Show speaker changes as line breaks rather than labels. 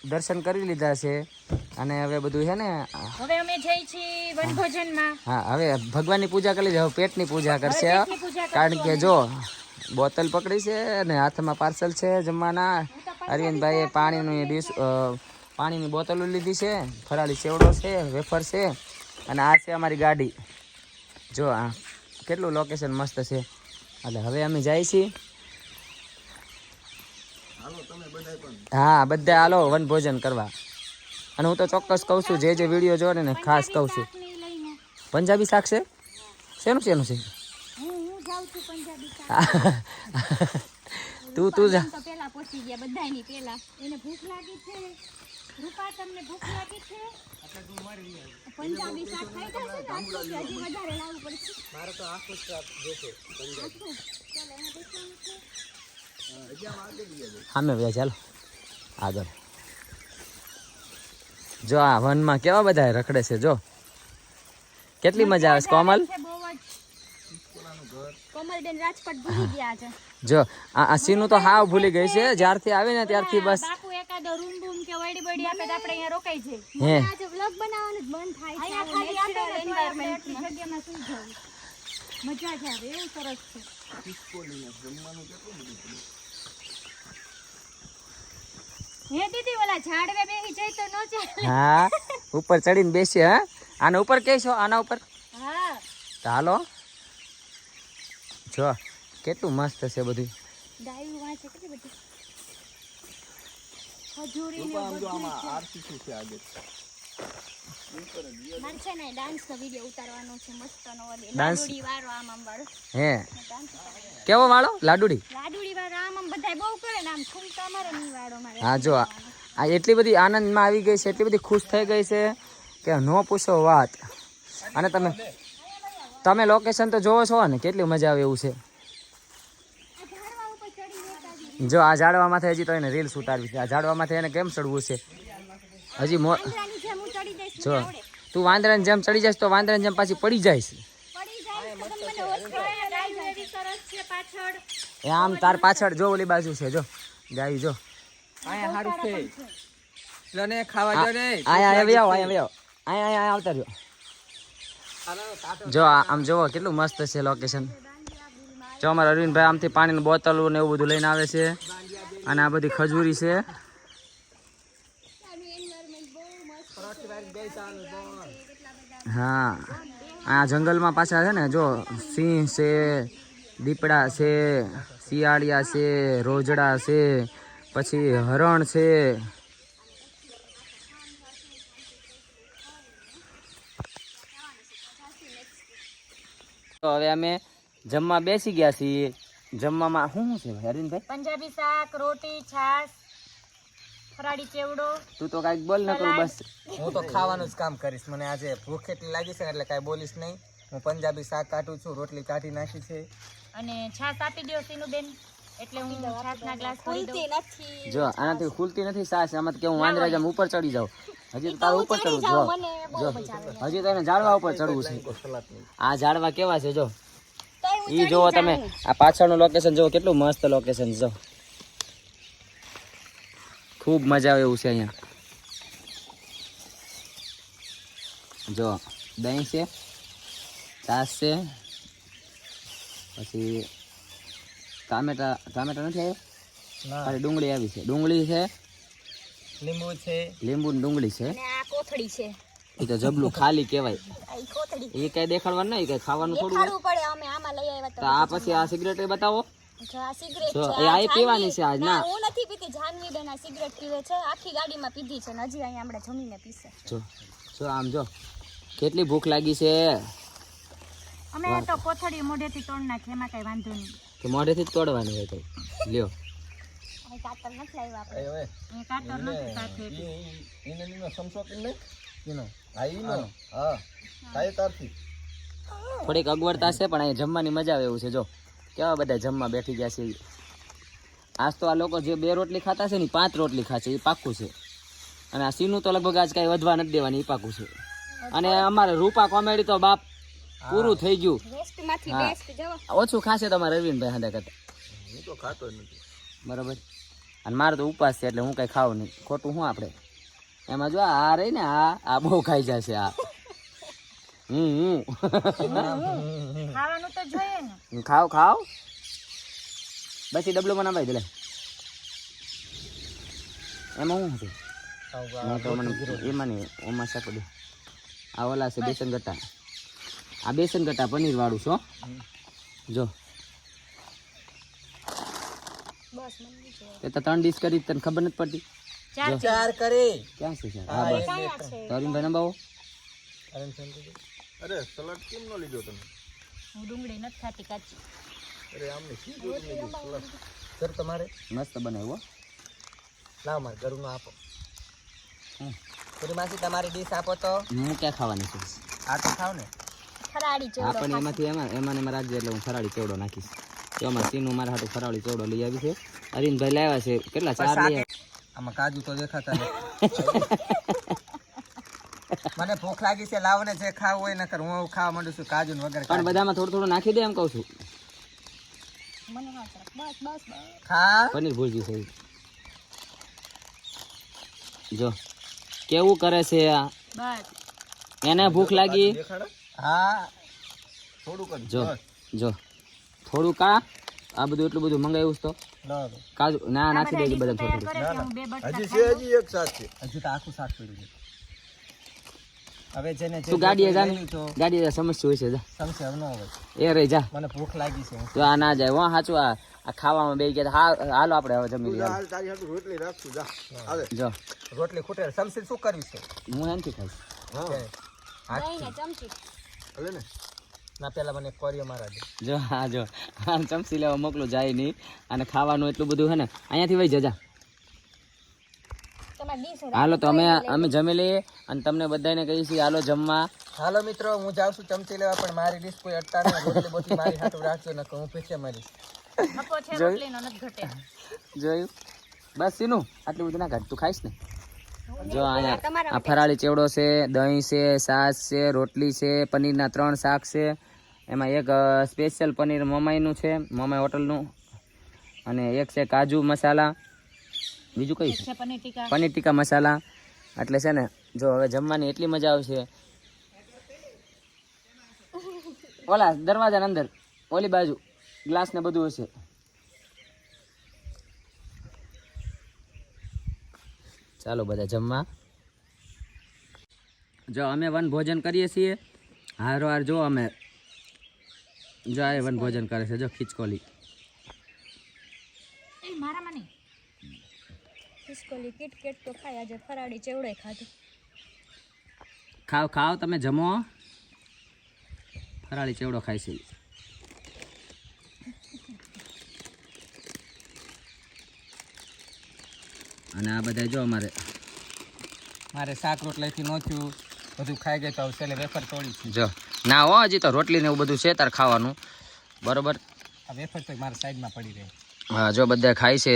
દર્શન કરી લીધા છે અને હવે બધું છે ને
હવે અમે જઈ છીએ વનભોજનમાં.
હા, હવે ભગવાનની પૂજા કરી લીધી, હવે પેટની પૂજા કરશે. કારણ કે જો બોટલ પકડી છે અને હાથમાં પાર્સલ છે જમવાના. અરવિંદભાઈએ પાણીની બોટલો લીધી છે, ફરાળી સેવડો છે, વેફર છે અને આ છે અમારી ગાડી. જો આ કેટલું લોકેશન મસ્ત છે. એટલે હવે અમે જાય છીએ. હા, બધા હાલો વનભોજન કરવા. અને હું તો ચોક્કસ કહું છું, જે વિડીયો જોવે ને ખાસ કહું છું. પંજાબી શાક છે? શેનું છે? તું જા.
પેલા પહોંચી ગયા બધાની પેલા. એને ભૂખ લાગી છે. રૂપા તમને ભૂખ લાગી છે? પંજાબી શાક ખાઈ જશે ને હજી વધારે લાવવું પડશે.
મારે તો આખું શાક જોશે પંજાબી. સામે વ્યા ચાલો આગળ. જો આ વનમાં કેવા બધા રખડે છે. જો કેટલી મજા આવે છે. કોમલ
કોમલબેન રાજપટ ભૂલી ગયા છે.
જો આ સીનું તો હાવ ભૂલી ગઈ છે. જ્યારથી આવી ને ત્યારથી બસ
બાપુ એકાદો રૂમ બૂમ કે વડી બડી આપે તો આપણે અહીંયા રોકાઈ જઈએ.
હે
આજે વ્લોગ બનાવવાનું જ મન થાય છે. અહીંયા ખાલી આપણે એન્વાયરમેન્ટ જગ્યામાં સુઈ જવું. મજા જ આવે એવું સરસ છે. હે દીદી ઓલા ઝાડવે બેહી જાય તો નો ચાલે.
હા, ઉપર ચડીને બેસી. હા, આના ઉપર કહેશો? આના ઉપર?
હા,
ચાલો. જો કેટલું મસ્ત છે બધું.
ડાયું વાંચે કેટલી બધી ખજૂરી ને બધું છે. મારે છે ને ડાન્સ નો વિડિયો ઉતારવાનો છે મસ્ત નો. લાડુડી વાળો આમ વાળો.
હે કેવો વાળો? લાડુડી
વાળો આમ બધાય બહુ કરે ને આમ ખુમતા મારે ની વાળો મારે.
હા, જો આ એટલી બધી આનંદમાં આવી ગઈ છે, એટલી બધી ખુશ થઈ ગઈ છે કે નો પૂછો વાત. અને તમે લોકેશન તો જોવો છો ને, કેટલી મજા આવે એવું છે. જો આ ઝાડવામાંથી હજી તો એને રીલ્સ ઉતારવી છે. આ ઝાડવામાંથી એને કેમ ચડવું છે હજી જો તું વાંદરાની જેમ ચડી જઈશ તો વાંદરાની જેમ પાછી પડી જઈશ. એ આમ તાર પાછળ જો ઓલી બાજુ છે. જો ગાય જો
આયા હારું છે. લને ખાવા જો ને.
આયા આવતા રહ્યો. જો આમ જોવો કેટલું મસ્ત છે લોકેશન. જો અમારા અરવિંદભાઈ આમથી પાણીની બોટલો ને એવું બધું લઈને આવે છે. અને આ બધી ખજૂરી છે. હા, આ જંગલમાં પાછા છે ને જો સિંહ છે, દીપડા છે, શિયાળિયા છે, રોજડા છે, પછી હરણ છે. તો હવે અમે જમવા બેસી ગયા છીએ. જમવામાં શું છે ભાઈ અરવિંદભાઈ?
પંજાબી શાક, રોટી, છાશ, ફરાળી ચેવડો.
તું તો કાંઈક બોલ ન કરું બસ.
હું તો ખાવાનું જ કામ કરીશ. મને આજે ભૂખ એટલી લાગી છે એટલે કાંઈ બોલીશ નહીં. હું પંજાબી શાક કાઢું છું, રોટલી કાઢી નાખી છે
અને છાશ આપી દો સીનુબેન. એટલે હું છાશના ગ્લાસ ભરી દઉં.
જો આનાથી ખુલતી નથી સાસ. આમાં કે હું વાંદરા જેમ ઉપર ચડી જાઉં. હજી તો તારું ઉપર ચડવું. જો હજી તો એને ઝાડવા ઉપર ચડવું છે. આ ઝાડવા કેવા છે જો ઈ જોવો તમે. આ પાછળનું લોકેશન જોવો કેટલું મસ્ત લોકેશન. જો ખૂબ મજા આવે એવું છે અહીંયા. જો દહીં છે, છાશ છે, પછી ટામેટા નથી આવ્યો. ખાલી ડુંગળી આવી છે. ડુંગળી છે,
લીંબુ છે,
લીંબુ ને ડુંગળી છે.
અને આ કોથળી છે.
એ તો જબલું ખાલી કહેવાય.
આ કોથળી
એ કઈ દેખાડવાનું નહીં, કઈ ખાવાનું થોડું.
દેખાડવું પડે. અમે આમાં લઈ આવ્યા
તો આ પછી આ સિગરેટ બતાવો.
જો આ સિગરેટ
જો
છે.
એ આ પીવાની છે આજ. ના
હું નથી પીતી. જાનવી બેન આ સિગરેટ પીવે છે. આખી ગાડીમાં પીધી છે ને હજી અહીંયા આપણે જમીને પીશે.
જો આમ જો કેટલી ભૂખ લાગી છે.
અમે તો કોથળી મોઢેથી તોડ નાખી, એમાં કઈ વાંધો નહીં.
કે મોઢેથી જ તોડવાની હોય કઈ. લ્યો
કાતર નથી લાવ્યા આપણે. એ કાતર નથી સાથે.
ઈને નીનો સમસો કે નહીં નીનો આ ઈનો હા કાય તારથી
થોડીક અગવડતા છે પણ અહીં જમવાની મજા આવે એવું છે. જો કેવા બધા જમવા બેઠી ગયા છે. આજ તો આ લોકો જે 2 રોટલી ખાતા છે ને 5 રોટલી ખાશે એ પાક્કું છે. અને આ સીનું તો લગભગ આજ કઈ વધવા નથી દેવાની એ પાક્કું છે. અને અમારે રૂપા કોમેડી તો બાપ પૂરું થઈ ગયું.
વેસ્ટમાંથી બેસ્ટ જો
ઓછું ખાશે તમારે અરવિંદભાઈ હાંડા કરતા.
હું તો ખાતો નથી
બરાબર. અને મારે તો ઉપવાસ છે એટલે હું કઈ ખાવું નહીં, ખોટું શું આપણે એમાં જો આ રહી ને આ બહુ ખાઈ જશે આ.
ખાવાનું તો જોઈએ ને.
ખાવ ખાવ પછી ડબલું બનાવાય દે લે. એમાં શું હતું હું તો મને એમાં નહીં ઓમાં શાક દે. આ ઓલા છે બેસન ગટ્ટા, આ બેસન ગટ્ટા પનીર વાળું છો જો.
બસ મને
એ તો 3 ડીશ કરી તને ખબર નથી પડતી.
ચાર કરી
ક્યાં છે ચાર? હા બસ તરુણભાઈ ના બાવો.
અરે સલાડ કેમ ન લીધો તમે?
હું ડુંગળી નથી ખાતી કાચી.
અરે આમને શું જોતું નથી સલાડ?
સર તમારે
મસ્ત બનાવ્યો.
લાવ મારે ઘરનું આપો. પૂરી માસી તમારી ડીશ આપો તો.
હું ક્યાં ખાવાની છું?
આ તો ખાવ ને.
ફરાળી
હા
ચેવડો
પણ એમાંથી એમાં રાખજે એટલે હું ફરાળી ચેવડો નાખીશ. તો આમાં સીનું મારા હાટું ફરાળી ચેવડો લઈ આવી છે. અરવિંદભાઈ લાવ્યા છે કેટલા 4 લઈ આવ્યા.
આમાં કાજુ તો દેખાતા નથી. મને ભૂખ લાગી છે, લાવ ને જે ખાવું હોય નકર હું ખાવા માંડું છું કાજુ ને વગર.
પણ બધામાં થોડું થોડું નાખી દે એમ કહું છું.
મને હા સર બસ બસ બસ.
ખા
પનીર ભુરજી છે જો કેવું કરે છે આ.
બસ
એને ભૂખ લાગી
દેખાડો
હા
થોડું કરી
જો જો થોડું કા આ બધું એટલું બધું મંગાવ્યું છે તો
લો લો.
કાજુ ના નાખી દેજે બધા થોડું
કરે કે હું બે બટકા
હજી છે હજી એક સાથ છે
હજુ તો આખું શાક પડ્યું છે. હવે જેને જે
તું ગાડીએ જા
લઈ
ને.
લીધો,
ગાડીએ જા, સમસ્યા હોય છે જા
સમસે હવે ન હોય.
એ રહી જા.
મને ભૂખ લાગી છે.
જો આ ના જાય હો સાચું. આ ખાવામાં બે ગયા હાલો આપણે હવે જમી લઈએ.
હાલ તારી હાટુ રોટલી રાખશું જા આવે
જો
રોટલી ખૂટે સમસે શું કર્યું છે?
હું એનથી ખાઈશ.
હા
દહીં ને ચમચી.
ભલે ને
ના પેલા મને કોરિયો મારા દે.
જો હા જો આ ચમચી લેવા મોકલું જાય નહીં. અને ખાવાનું એટલું બધું છે ને અહીંયાથી વહી જજા.
તમારે ડીશ
હાલો તો અમે જમી લઈએ અને તમને બધાને કહીએ છીએ હાલો જમવા.
હાલો મિત્રો હું જાઉં છું ચમચી લેવા, પણ મારી ડીશ કોઈ અટતા નહીં. રોટલી બોટલી મારી હાટું રાખજો નકર હું પીછે મારીશ.
મકો છે રોટલીનો નથી ઘટે.
જોયું બસ સીનું આટલું બધું ના કાઢ તું ખાઈશ ને. જો અહીંયા આ ફરાળી ચેવડો છે, દહીં છે, છાશ છે, રોટલી છે, પનીરના 3 શાક છે. એમાં એક સ્પેશિયલ પનીર મમાઈનું છે, મમાઈ હોટલનું. અને એક છે કાજુ મસાલા. બીજું કઈ છે?
છે પનીર ટીકા.
પનીર ટીકા મસાલા. એટલે છે ને જો હવે જમવાની એટલી મજા આવશે. ઓલા દરવાજાની અંદર ઓલી બાજુ ગ્લાસ ને બધું હશે. ચાલો બધા જમવા. જો અમે વન ભોજન કરીએ છીએ. હારો હાર જો અમે જો આ વન ભોજન કરે છે. જો ખીચકોલી
એ મારામાં નહીં. ખિસકોલી કિટકેટ તો ખાય, આજે ફરાળી ચેવડોય ખાધું.
ખાવ ખાવ તમે જમો. ફરાળી ચેવડો ખાય છે. અને આ બધા જો
મારે શાક રોટલીથી ન થયું, બધું ખાઈ ગયું તો છેલ્લે વેફર તોડી છે.
જો ના હો હજી તો રોટલી ને એવું બધું છે તાર ખાવાનું બરોબર.
આ વેફર તો મારા સાઈડમાં પડી રહે.
હા જો બધા ખાય છે.